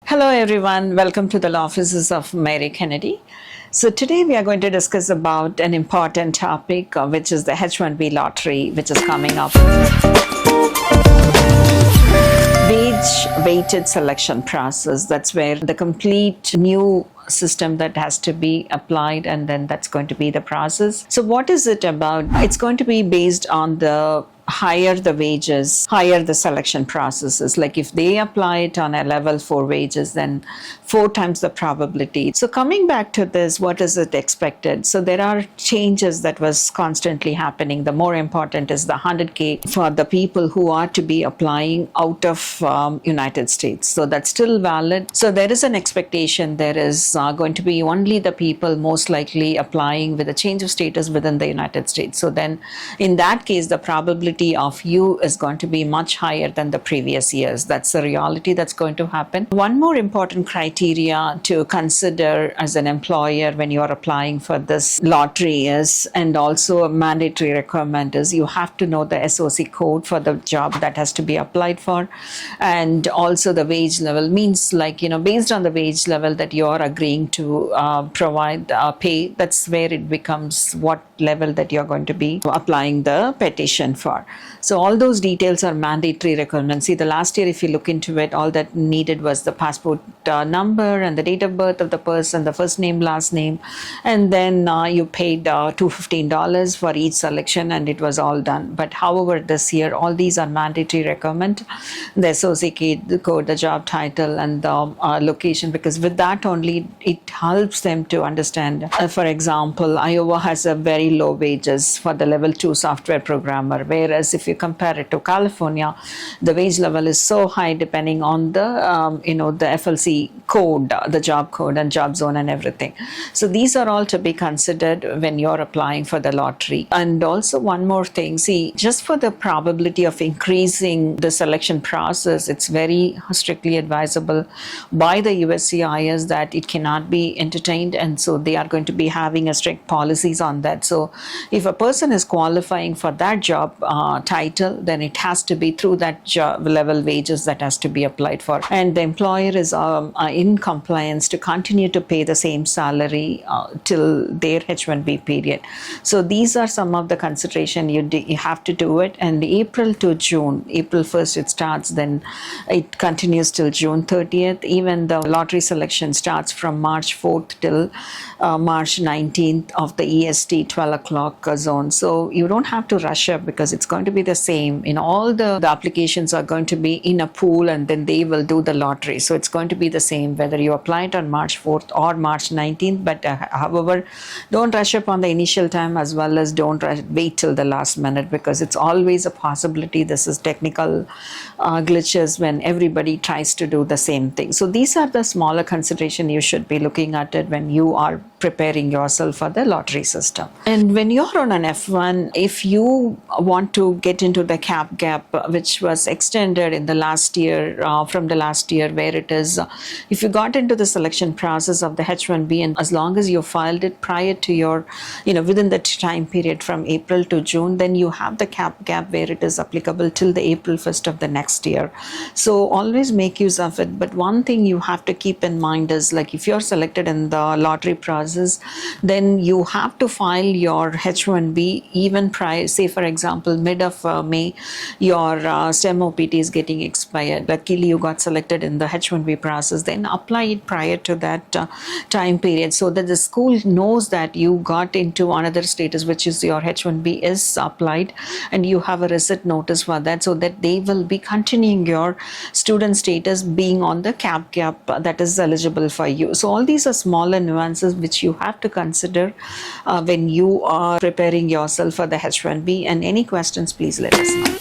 Hello everyone, welcome to the law offices of Mary Kennedy. So today we are going to discuss about an important topic which is the H1B Lottery which is coming up. Wage weighted selection process, that's where the complete new system that has to be applied, and then that's going to be the process. So what is it about? It's going to be based on the higher the wages, higher the selection processes. Like if they apply it on a level 4 wages, then 4 times the probability. So coming back to this, what is it expected? So there are changes that was constantly happening. The more important is the 100K for the people who are to be applying out of United States. So that's still valid. So there is an expectation there is going to be only the people most likely applying with a change of status within the United States. So then in that case, the probability of you is going to be much higher than the previous years. That's the reality that's going to happen. One more important criteria to consider as an employer when you are applying for this lottery is, and also a mandatory requirement is, you have to know the SOC code for the job that has to be applied for, and also the wage level. Means like, based on the wage level that you are agreeing to provide pay, that's where it becomes what level that you're going to be applying the petition for. So all those details are mandatory requirements. See, the last year, if you look into it, all that needed was the passport number and the date of birth of the person, the first name, last name, and then you paid $215 for each selection, and it was all done. But however, this year, all these are mandatory requirement, the associate code, the job title, and the location, because with that only it helps them to understand. For example, Iowa has a very low wages for the level 2 software programmer, whereas if you compare it to California, the wage level is so high depending on the the FLC code, the job code and job zone and everything. So these are all to be considered when you're applying for the lottery. And also one more thing, see, just for the probability of increasing the selection process, it's very strictly advisable by the USCIS that it cannot be entertained, and so they are going to be having a strict policies on that. So if a person is qualifying for that job title, then it has to be through that job level wages that has to be applied for, and the employer is in compliance to continue to pay the same salary till their H1B period. So these are some of the consideration you have to do it. And April to June, April 1st it starts, then it continues till June 30th. Even the lottery selection starts from March 4th till March 19th of the EST 12 o'clock zone. So you don't have to rush up, because it's going to be the same. All the applications are going to be in a pool, and then they will do the lottery. So it's going to be the same whether you apply it on March 4th or March 19th. But however, don't rush up on the initial time, as well as don't wait till the last minute, because it's always a possibility this is technical glitches when everybody tries to do the same thing. So these are the smaller consideration you should be looking at it when you are preparing yourself for the lottery system. And when you're on an F1, if you want to get into the cap gap, which was extended in the last year, from the last year, where it is, if you got into the selection process of the H1B, and as long as you filed it prior to your, within the time period from April to June, then you have the cap gap where it is applicable till the April 1st of the next year. So always make use of it. But one thing you have to keep in mind is, like, if you're selected in the lottery process, then you have to file your H1B even prior. Say for example, mid of May, your STEM OPT is getting expired. Luckily you got selected in the H1B process, then apply it prior to that time period, so that the school knows that you got into another status, which is your H1B is applied, and you have a receipt notice for that, so that they will be continuing your student status being on the cap gap that is eligible for you. So all these are smaller nuances which you have to consider when you are preparing yourself for the H1B. And any questions, please let us know.